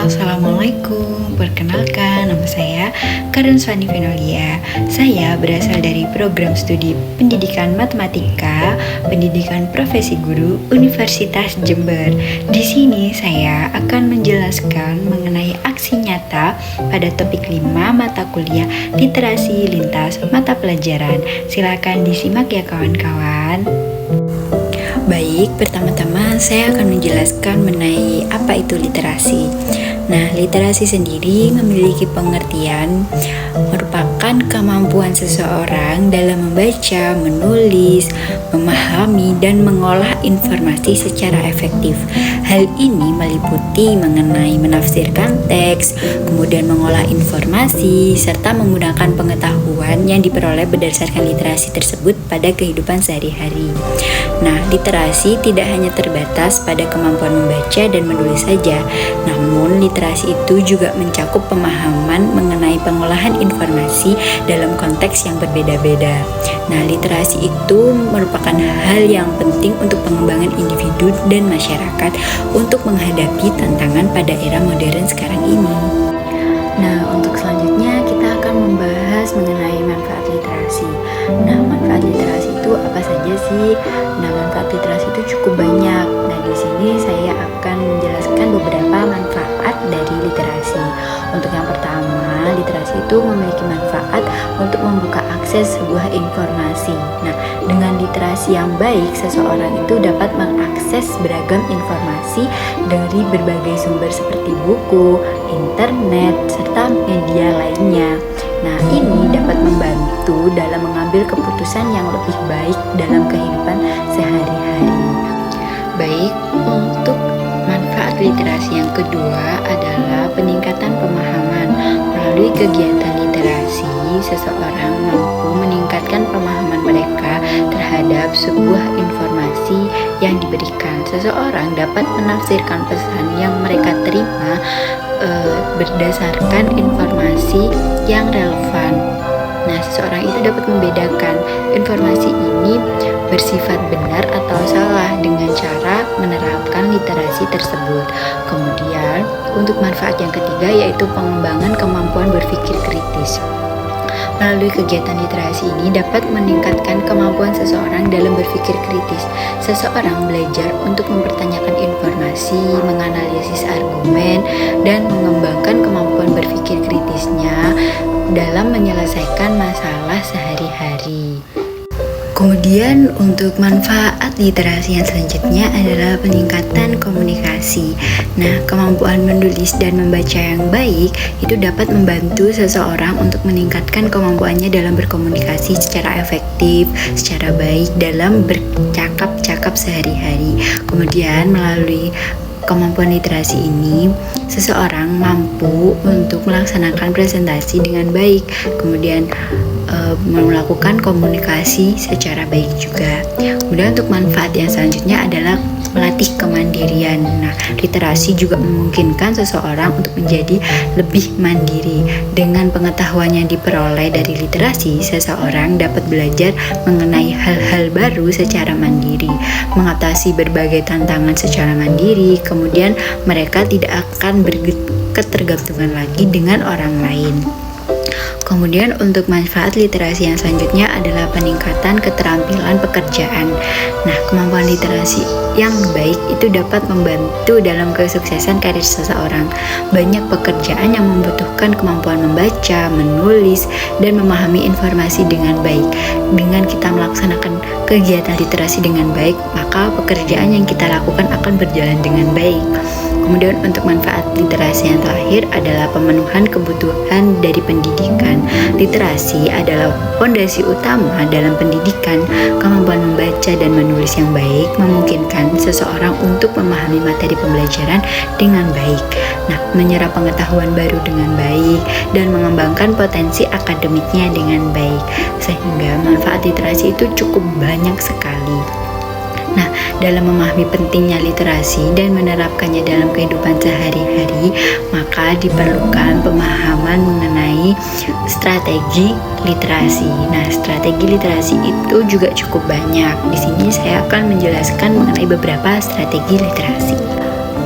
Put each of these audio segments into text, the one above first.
Assalamualaikum, perkenalkan nama saya Karen Swani Venolia. Saya berasal dari program studi Pendidikan Matematika, Pendidikan Profesi Guru Universitas Jember. Di sini saya akan menjelaskan mengenai aksi nyata pada topik 5 mata kuliah literasi lintas mata pelajaran. Silakan disimak ya kawan-kawan. Baik, pertama-tama saya akan menjelaskan mengenai apa itu literasi. Nah, literasi sendiri memiliki pengertian merupakan kemampuan seseorang dalam membaca, menulis, memahami, dan mengolah informasi secara efektif. Hal ini meliputi mengenai menafsirkan teks, kemudian mengolah informasi, serta menggunakan pengetahuan yang diperoleh berdasarkan literasi tersebut pada kehidupan sehari-hari. Nah, literasi tidak hanya terbatas pada kemampuan membaca dan menulis saja, namun literasi itu juga mencakup pemahaman mengenai pengolahan informasi dalam konteks yang berbeda-beda. Nah, literasi itu merupakan hal yang penting untuk pengembangan individu dan masyarakat untuk menghadapi tantangan pada era modern sekarang ini. Nah, untuk selanjutnya kita akan membahas mengenai manfaat literasi. Nah, manfaat literasi itu apa saja sih? Nah, manfaat literasi itu cukup banyak. Nah, di sini saya akan menjelaskan beberapa manfaat dari literasi. Untuk yang pertama, literasi itu memiliki manfaat untuk membuka akses sebuah informasi. Nah, dengan literasi yang baik, seseorang itu dapat mengakses beragam informasi dari berbagai sumber seperti buku, internet, serta media lainnya. Nah, ini dapat membantu dalam mengambil keputusan yang lebih baik dalam kehidupan sehari-hari. Baik, untuk manfaat literasi yang kedua adalah peningkatan pemahaman. Melalui kegiatan literasi, seseorang mampu meningkatkan pemahaman mereka terhadap sebuah informasi yang diberikan. Seseorang dapat menafsirkan pesan yang mereka terima berdasarkan informasi yang relevan. Nah, seseorang itu dapat membedakan informasi ini bersifat benar atau salah dengan cara menerapkan literasi tersebut. Kemudian, untuk manfaat yang ketiga yaitu pengembangan kemampuan berpikir kritis. Melalui kegiatan literasi ini dapat meningkatkan kemampuan seseorang dalam berpikir kritis. Seseorang belajar untuk mempertanyakan informasi, menganalisis argumen, dan mengembangkan kemampuan berpikir kritisnya dalam menyelesaikan masalah sehari-hari. Kemudian untuk manfaat literasi yang selanjutnya adalah peningkatan komunikasi. Nah, kemampuan menulis dan membaca yang baik itu dapat membantu seseorang untuk meningkatkan kemampuannya dalam berkomunikasi secara efektif, secara baik dalam bercakap-cakap sehari-hari. Kemudian melalui kemampuan literasi ini, seseorang mampu untuk melaksanakan presentasi dengan baik, kemudian melakukan komunikasi secara baik juga. Kemudian untuk manfaat yang selanjutnya adalah melatih kemandirian. Nah, literasi juga memungkinkan seseorang untuk menjadi lebih mandiri. Dengan pengetahuan yang diperoleh dari literasi, seseorang dapat belajar mengenai hal-hal baru secara mandiri, mengatasi berbagai tantangan secara mandiri, kemudian mereka tidak akan berketergantungan lagi dengan orang lain. Kemudian untuk manfaat literasi yang selanjutnya adalah peningkatan keterampilan pekerjaan. Nah, kemampuan literasi yang baik itu dapat membantu dalam kesuksesan karir seseorang. Banyak pekerjaan yang membutuhkan kemampuan membaca, menulis, dan memahami informasi dengan baik. Dengan kita melaksanakan kegiatan literasi dengan baik, maka pekerjaan yang kita lakukan akan berjalan dengan baik. Kemudian untuk manfaat literasi yang terakhir adalah pemenuhan kebutuhan dari pendidikan. Literasi adalah fondasi utama dalam pendidikan. Kemampuan membaca dan menulis yang baik memungkinkan seseorang untuk memahami materi pembelajaran dengan baik. Nah, menyerap pengetahuan baru dengan baik dan mengembangkan potensi akademiknya dengan baik. Sehingga manfaat literasi itu cukup banyak sekali. Nah, dalam memahami pentingnya literasi dan menerapkannya dalam kehidupan sehari-hari, maka diperlukan pemahaman mengenai strategi literasi. Nah, strategi literasi itu juga cukup banyak. Di sini saya akan menjelaskan mengenai beberapa strategi literasi.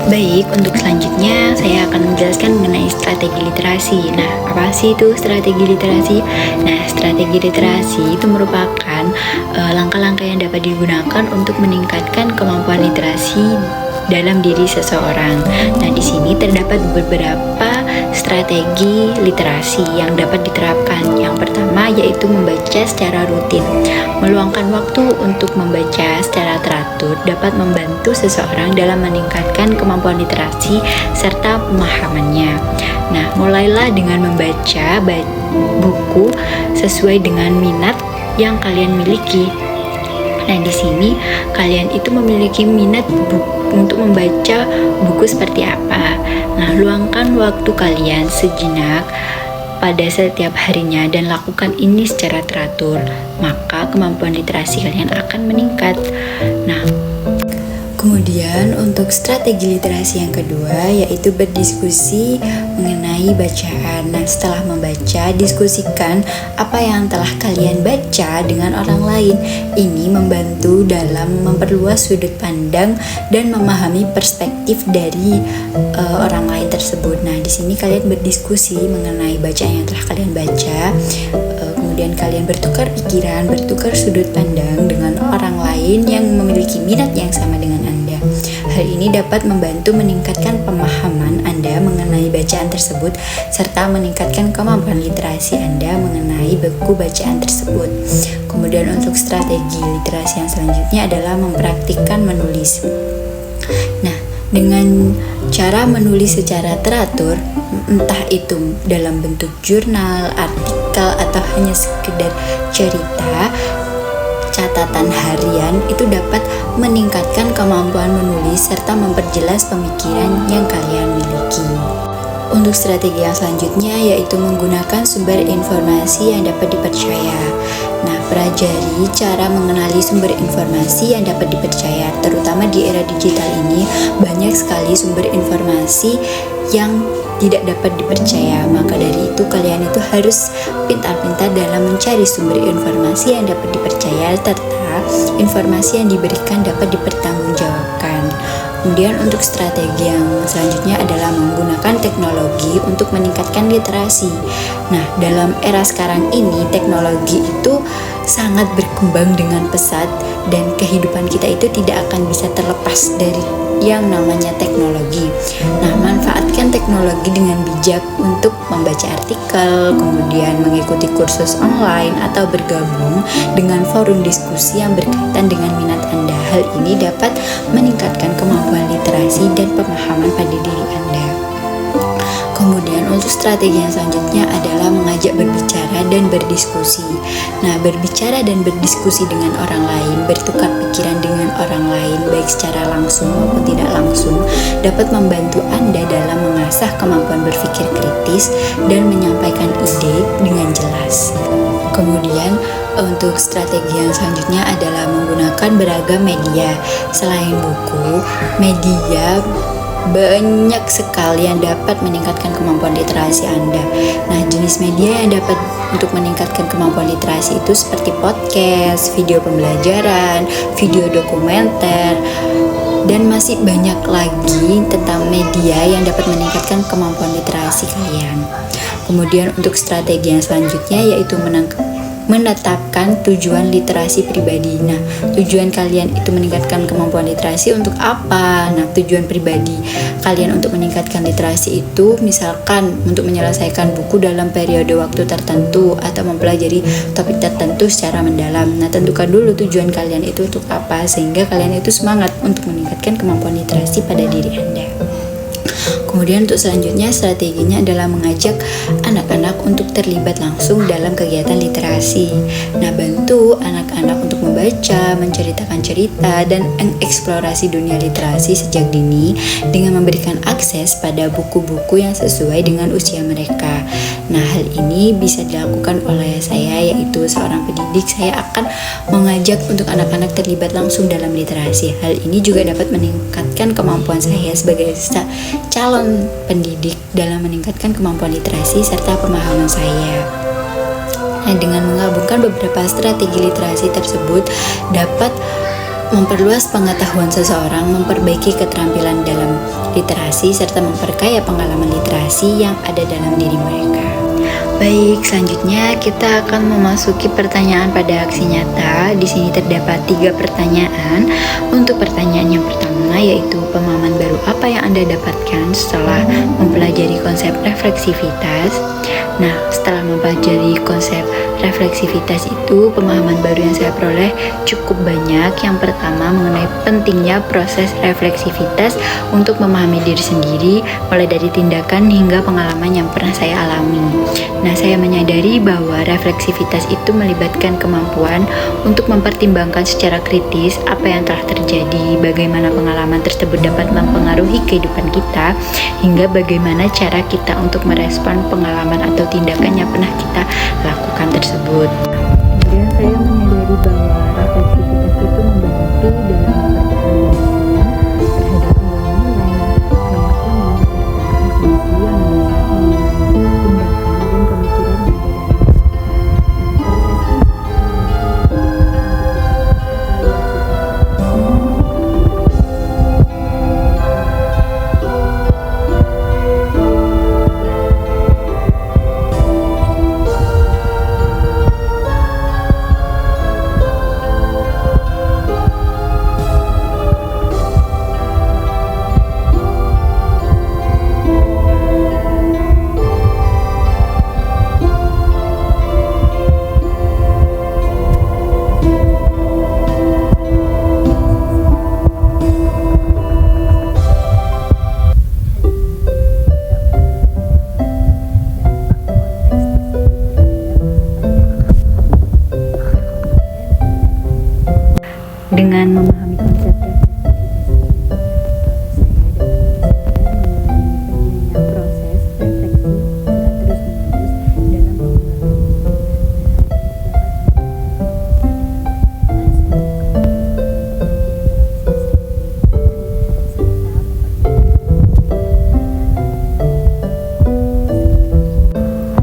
Baik, untuk selanjutnya saya akan menjelaskan mengenai strategi literasi. Nah, apa sih itu strategi literasi? Nah, strategi literasi itu merupakan langkah-langkah yang dapat digunakan untuk meningkatkan kemampuan literasi dalam diri seseorang. Nah, di sini terdapat beberapa strategi literasi yang dapat diterapkan. Yang pertama yaitu membaca secara rutin. Meluangkan waktu untuk membaca secara teratur dapat membantu seseorang dalam meningkatkan kemampuan literasi serta pemahamannya. Nah, mulailah dengan membaca buku sesuai dengan minat yang kalian miliki. Nah, di sini kalian itu memiliki minat untuk membaca buku seperti apa. Nah, luangkan waktu kalian sejenak pada setiap harinya dan lakukan ini secara teratur, maka kemampuan literasi kalian akan meningkat. Nah, kemudian untuk strategi literasi yang kedua yaitu berdiskusi mengenai bacaan. Nah, setelah membaca, diskusikan apa yang telah kalian baca dengan orang lain. Ini membantu dalam memperluas sudut pandang dan memahami perspektif dari orang lain tersebut. Nah, di sini kalian berdiskusi mengenai bacaan yang telah kalian baca. Kemudian kalian bertukar pikiran, bertukar sudut pandang dengan orang lain yang memiliki minat yang sama dengan Anda. Hal ini dapat membantu meningkatkan pemahaman Anda mengenai bacaan tersebut serta meningkatkan kemampuan literasi Anda mengenai buku bacaan tersebut. Kemudian untuk strategi literasi yang selanjutnya adalah mempraktikkan menulis. Nah, dengan cara menulis secara teratur, entah itu dalam bentuk jurnal, artikel, atau hanya sekedar cerita, catatan harian itu dapat meningkatkan kemampuan menulis serta memperjelas pemikiran yang kalian miliki. Untuk strategi yang selanjutnya yaitu menggunakan sumber informasi yang dapat dipercaya. Nah, pelajari cara mengenali sumber informasi yang dapat dipercaya. Terutama di era digital ini, banyak sekali sumber informasi yang tidak dapat dipercaya. Maka dari itu kalian itu harus pintar-pintar dalam mencari sumber informasi yang dapat dipercaya serta informasi yang diberikan dapat dipertanggungjawabkan. Kemudian untuk strategi yang selanjutnya adalah menggunakan teknologi untuk meningkatkan literasi. Nah, dalam era sekarang ini teknologi itu sangat berkembang dengan pesat dan kehidupan kita itu tidak akan bisa terlepas dari yang namanya teknologi. Nah, manfaatkan teknologi dengan bijak untuk membaca artikel, kemudian mengikuti kursus online atau bergabung dengan forum diskusi yang berkaitan dengan minat Anda. Hal ini dapat meningkatkan kemampuan literasi dan pemahaman pada diri Anda. Kemudian untuk strategi yang selanjutnya adalah mengajak berbicara dan berdiskusi. Nah, berbicara dan berdiskusi dengan orang lain, bertukar pikiran dengan orang lain baik secara langsung maupun tidak langsung dapat membantu Anda dalam mengasah kemampuan berpikir kritis dan menyampaikan ide dengan jelas. Kemudian untuk strategi yang selanjutnya adalah menggunakan beragam media. Selain buku, media banyak sekali yang dapat meningkatkan kemampuan literasi Anda. Nah, jenis media yang dapat untuk meningkatkan kemampuan literasi itu seperti podcast, video pembelajaran, video dokumenter, dan masih banyak lagi tentang media yang dapat meningkatkan kemampuan literasi kalian. Kemudian untuk strategi yang selanjutnya yaitu menetapkan tujuan literasi pribadi. Nah, tujuan kalian itu meningkatkan kemampuan literasi untuk apa? Nah, tujuan pribadi kalian untuk meningkatkan literasi itu misalkan untuk menyelesaikan buku dalam periode waktu tertentu atau mempelajari topik tertentu secara mendalam. Nah, tentukan dulu tujuan kalian itu untuk apa sehingga kalian itu semangat untuk meningkatkan kemampuan literasi pada diri Anda. Kemudian untuk selanjutnya strateginya adalah mengajak anak-anak untuk terlibat langsung dalam kegiatan literasi. Nah, bantu anak-anak untuk membaca, menceritakan cerita, dan mengeksplorasi dunia literasi sejak dini dengan memberikan akses pada buku-buku yang sesuai dengan usia mereka. Nah, hal ini bisa dilakukan oleh saya yaitu seorang pendidik. Saya akan mengajak untuk anak-anak terlibat langsung dalam literasi. Hal ini juga dapat meningkatkan kemampuan saya sebagai calon pendidik dalam meningkatkan kemampuan literasi serta pemahaman saya. Nah, dengan menggabungkan beberapa strategi literasi tersebut dapat Memperluas pengetahuan seseorang, memperbaiki keterampilan dalam literasi, serta memperkaya pengalaman literasi yang ada dalam diri mereka. Baik, selanjutnya kita akan memasuki pertanyaan pada aksi nyata. Di sini terdapat 3 pertanyaan. Untuk pertanyaan yang pertama yaitu pemahaman baru apa yang Anda dapatkan setelah mempelajari konsep refleksivitas. Nah, setelah mempelajari konsep refleksivitas itu, pemahaman baru yang saya peroleh cukup banyak. Yang pertama mengenai pentingnya proses refleksivitas untuk memahami diri sendiri, mulai dari tindakan hingga pengalaman yang pernah saya alami. Nah, saya menyadari bahwa refleksivitas itu melibatkan kemampuan untuk mempertimbangkan secara kritis apa yang telah terjadi, bagaimana pengalaman tersebut dapat mempengaruhi kehidupan kita, hingga bagaimana cara kita untuk merespon pengalaman atau tindakan yang pernah kita lakukan tersebut. Kemudian saya menyadari bahwa refleksivitas itu membantu dalam mempertahankan terhadap nilai-nilai, maupun menciptakan solusi yang mengenai tindakan dan pemikiran yang ada dengan memahami konsep proses refleksi terus menerus dalam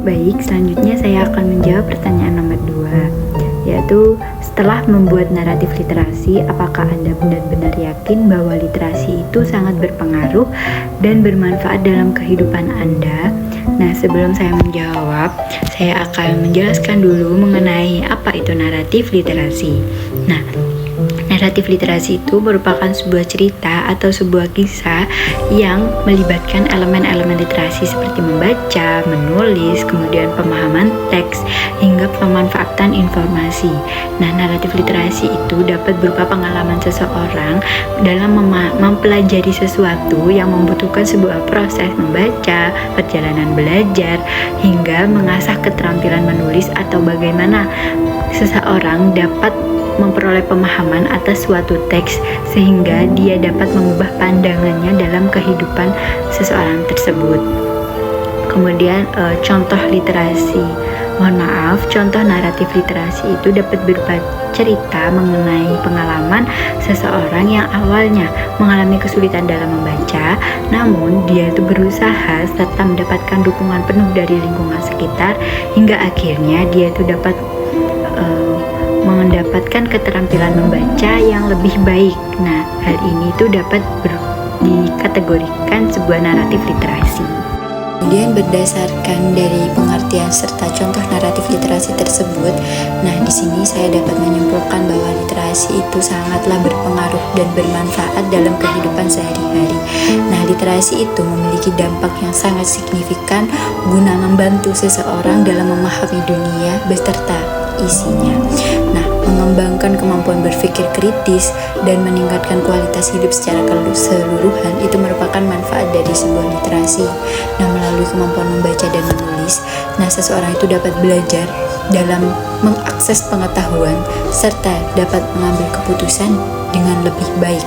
Baik, selanjutnya saya akan menjawab pertanyaan nomor 2, yaitu setelah membuat naratif literasi, apakah Anda benar-benar yakin bahwa literasi itu sangat berpengaruh dan bermanfaat dalam kehidupan Anda? Nah, sebelum saya menjawab, saya akan menjelaskan dulu mengenai apa itu naratif literasi. Nah, naratif literasi itu merupakan sebuah cerita atau sebuah kisah yang melibatkan elemen-elemen literasi seperti membaca, menulis, kemudian pemahaman teks, hingga pemanfaatan informasi. Nah, naratif literasi itu dapat berupa pengalaman seseorang dalam mempelajari sesuatu yang membutuhkan sebuah proses membaca, perjalanan belajar, hingga mengasah keterampilan menulis atau bagaimana seseorang dapat memperoleh pemahaman atas suatu teks sehingga dia dapat mengubah pandangannya dalam kehidupan seseorang tersebut. Kemudian contoh literasi, contoh naratif literasi itu dapat berupa cerita mengenai pengalaman seseorang yang awalnya mengalami kesulitan dalam membaca, namun dia itu berusaha serta mendapatkan dukungan penuh dari lingkungan sekitar hingga akhirnya dia itu dapat mendapatkan keterampilan membaca yang lebih baik. Nah, hal ini itu dapat dikategorikan sebuah naratif literasi. Kemudian berdasarkan dari pengertian serta contoh naratif literasi tersebut, nah di sini saya dapat menyimpulkan bahwa literasi itu sangatlah berpengaruh dan bermanfaat dalam kehidupan sehari-hari. Nah, literasi itu memiliki dampak yang sangat signifikan guna membantu seseorang dalam memahami dunia beserta isinya. Nah, mengembangkan kemampuan berpikir kritis dan meningkatkan kualitas hidup secara keseluruhan itu merupakan manfaat dari sebuah literasi. Nah, melalui kemampuan membaca dan menulis, nah seseorang itu dapat belajar dalam mengakses pengetahuan serta dapat mengambil keputusan dengan lebih baik.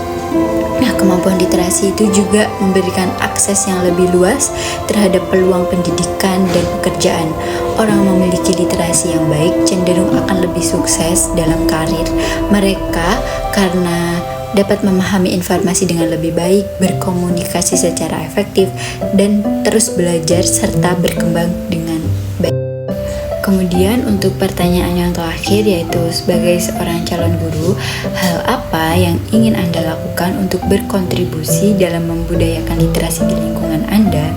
Nah, kemampuan literasi itu juga memberikan akses yang lebih luas terhadap peluang pendidikan dan pekerjaan. Orang memiliki literasi yang baik cenderung akan lebih sukses dalam karir mereka karena dapat memahami informasi dengan lebih baik, berkomunikasi secara efektif, dan terus belajar serta berkembang dengan baik. Kemudian untuk pertanyaan yang terakhir, yaitu sebagai seorang calon guru, hal apa yang ingin Anda lakukan untuk berkontribusi dalam membudayakan literasi di lingkungan Anda?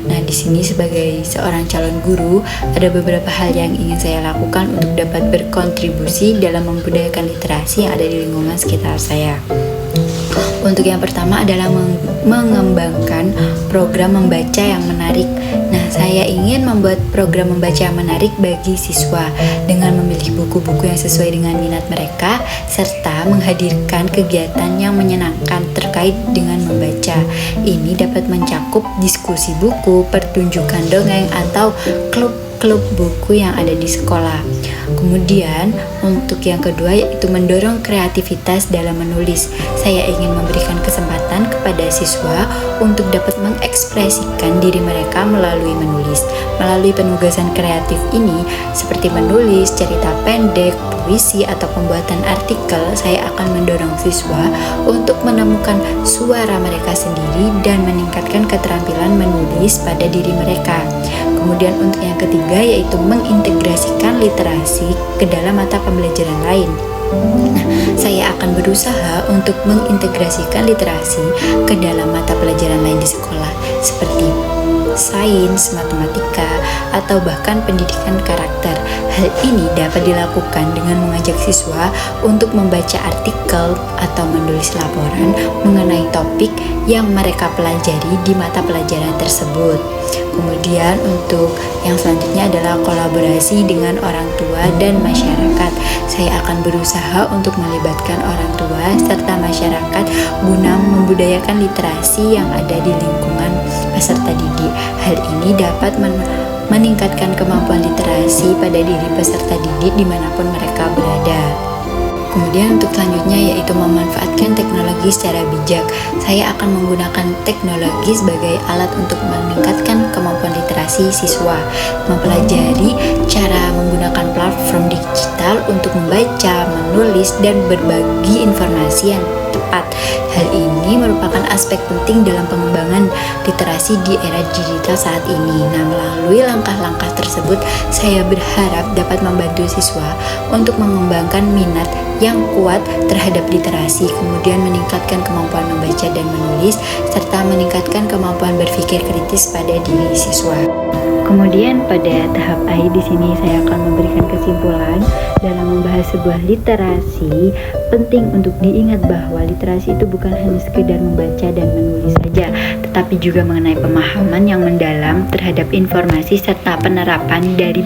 Nah, di sini sebagai seorang calon guru, ada beberapa hal yang ingin saya lakukan untuk dapat berkontribusi dalam membudayakan literasi yang ada di lingkungan sekitar saya. Untuk yang pertama adalah mengembangkan program membaca yang menarik. Nah, saya ingin membuat program membaca yang menarik bagi siswa dengan memilih buku-buku yang sesuai dengan minat mereka, serta menghadirkan kegiatan yang menyenangkan terkait dengan membaca. Ini dapat mencakup diskusi buku, pertunjukan dongeng, atau klub buku yang ada di sekolah. Kemudian untuk yang kedua yaitu mendorong kreativitas dalam menulis. Saya ingin memberikan kesempatan kepada siswa untuk dapat mengekspresikan diri mereka melalui menulis. Melalui penugasan kreatif ini seperti menulis cerita pendek, puisi, atau pembuatan artikel, saya akan mendorong siswa untuk menemukan suara mereka sendiri dan meningkatkan keterampilan menulis pada diri mereka. Kemudian untuk yang ketiga yaitu mengintegrasikan literasi ke dalam mata pembelajaran lain. Nah, saya akan berusaha untuk mengintegrasikan literasi ke dalam mata pelajaran lain di sekolah seperti sains, matematika, atau bahkan pendidikan karakter. Hal ini dapat dilakukan dengan mengajak siswa untuk membaca artikel atau menulis laporan mengenai topik yang mereka pelajari di mata pelajaran tersebut. Kemudian untuk yang selanjutnya adalah kolaborasi dengan orang tua dan masyarakat. Saya akan berusaha untuk melibatkan orang tua serta masyarakat guna membudayakan literasi yang ada di lingkungan peserta didik. Hal ini dapat meningkatkan kemampuan literasi pada diri peserta didik dimanapun mereka berada. Kemudian untuk selanjutnya yaitu memanfaatkan teknologi secara bijak. Saya akan menggunakan teknologi sebagai alat untuk meningkatkan kemampuan literasi siswa, mempelajari cara menggunakan platform digital untuk membaca, menulis, dan berbagi informasi yang tepat. Hal ini merupakan aspek penting dalam pengembangan literasi di era digital saat ini. Nah, melalui langkah-langkah tersebut, saya berharap dapat membantu siswa untuk mengembangkan minat yang kuat terhadap literasi, kemudian meningkatkan kemampuan membaca dan menulis, serta meningkatkan kemampuan berpikir kritis pada diri siswa. Kemudian pada tahap akhir di sini saya akan memberikan kesimpulan dalam membahas sebuah literasi. Penting untuk diingat bahwa literasi itu bukan hanya sekedar membaca dan menulis saja, tetapi juga mengenai pemahaman yang mendalam terhadap informasi serta penerapan dari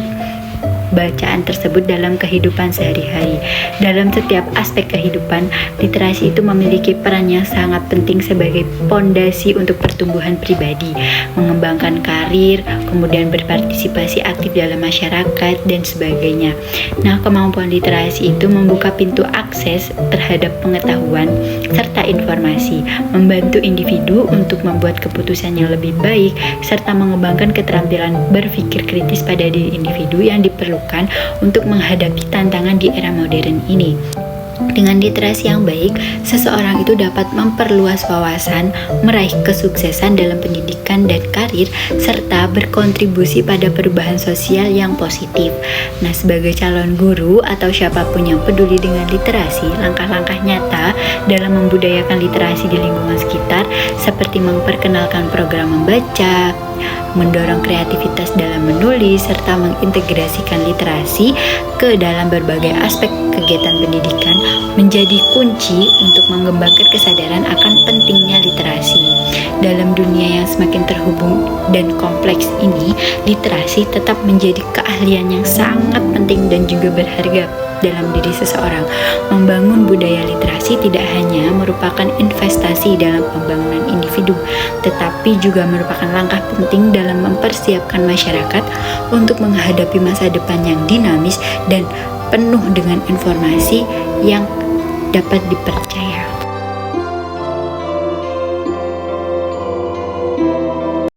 bacaan tersebut dalam kehidupan sehari-hari. Dalam setiap aspek kehidupan, literasi itu memiliki peran yang sangat penting sebagai pondasi untuk pertumbuhan pribadi, mengembangkan karir, kemudian berpartisipasi aktif dalam masyarakat, dan sebagainya. Nah, kemampuan literasi itu membuka pintu akses terhadap pengetahuan serta informasi, membantu individu untuk membuat keputusan yang lebih baik, serta mengembangkan keterampilan berpikir kritis pada diri individu yang diperlukan untuk menghadapi tantangan di era modern ini. Dengan literasi yang baik, seseorang itu dapat memperluas wawasan, meraih kesuksesan dalam pendidikan dan karir, serta berkontribusi pada perubahan sosial yang positif. Nah, sebagai calon guru atau siapapun yang peduli dengan literasi, langkah-langkah nyata dalam membudayakan literasi di lingkungan sekitar seperti memperkenalkan program membaca, mendorong kreativitas dalam menulis, serta mengintegrasikan literasi ke dalam berbagai aspek kegiatan pendidikan menjadi kunci untuk mengembangkan kesadaran akan pentingnya literasi. Dalam dunia yang semakin terhubung dan kompleks ini, literasi tetap menjadi keahlian yang sangat penting dan juga berharga dalam diri seseorang. Membangun budaya literasi tidak hanya merupakan investasi dalam pembangunan individu, tetapi juga merupakan langkah penting dalam mempersiapkan masyarakat untuk menghadapi masa depan yang dinamis dan penuh dengan informasi yang dapat dipercaya.